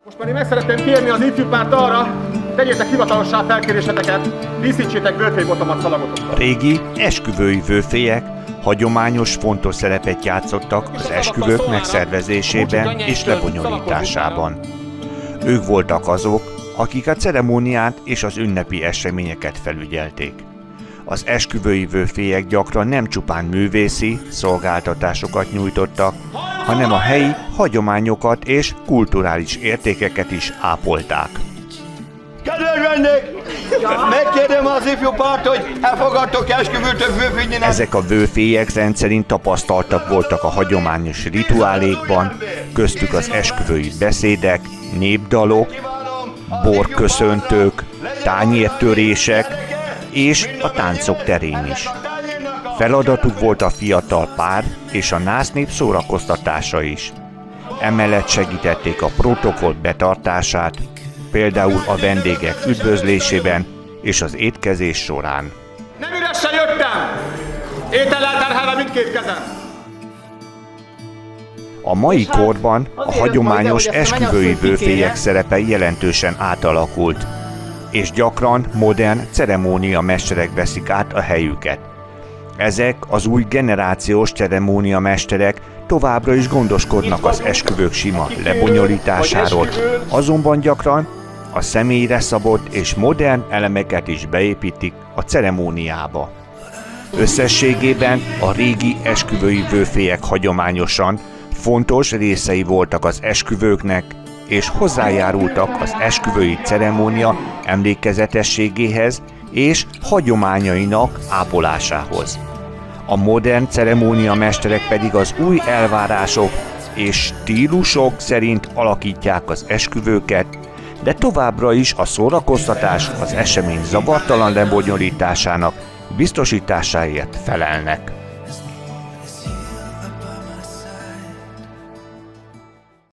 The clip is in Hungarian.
Most már én meg szeretném kérni az ifjú párt arra, tegyétek hivatalossá felkéréseteket, díszítsétek vőfélybotomat szalagotokkal. Régi esküvői vőfélyek hagyományos fontos szerepet játszottak az esküvők megszervezésében és lebonyolításában. Ők voltak azok, akik a ceremóniát és az ünnepi eseményeket felügyelték. Az esküvői vőfélyek gyakran nem csupán művészi szolgáltatásokat nyújtottak, hanem a helyi hagyományokat és kulturális értékeket is ápolták. Kedves vendég! Megkérdem az ifjú párt, hogy elfogadtok esküvőt a vőfényének? Ezek a vőfélyek rendszerint tapasztaltak voltak a hagyományos rituálékban, köztük az esküvői beszédek, népdalok, borköszöntők, tányértörések és a táncok terén is. Feladatuk volt a fiatal pár és a násznép szórakoztatása is. Emellett segítették a protokoll betartását, például a vendégek üdvözlésében és az étkezés során. Nem üresen jöttem! Étellel terhelve mindkét kezem! A mai korban a hagyományos esküvői vőfélyek szerepe jelentősen átalakult, és gyakran modern ceremóniamesterek veszik át a helyüket. Ezek az új generációs ceremóniamesterek továbbra is gondoskodnak az esküvők sima lebonyolításáról, azonban gyakran a személyre szabott és modern elemeket is beépítik a ceremóniába. Összességében a régi esküvői vőfélyek hagyományosan fontos részei voltak az esküvőknek, és hozzájárultak az esküvői ceremónia emlékezetességéhez és hagyományainak ápolásához. A modern ceremóniamesterek pedig az új elvárások és stílusok szerint alakítják az esküvőket, de továbbra is a szórakoztatás az esemény zavartalan lebonyolításának biztosításáért felelnek.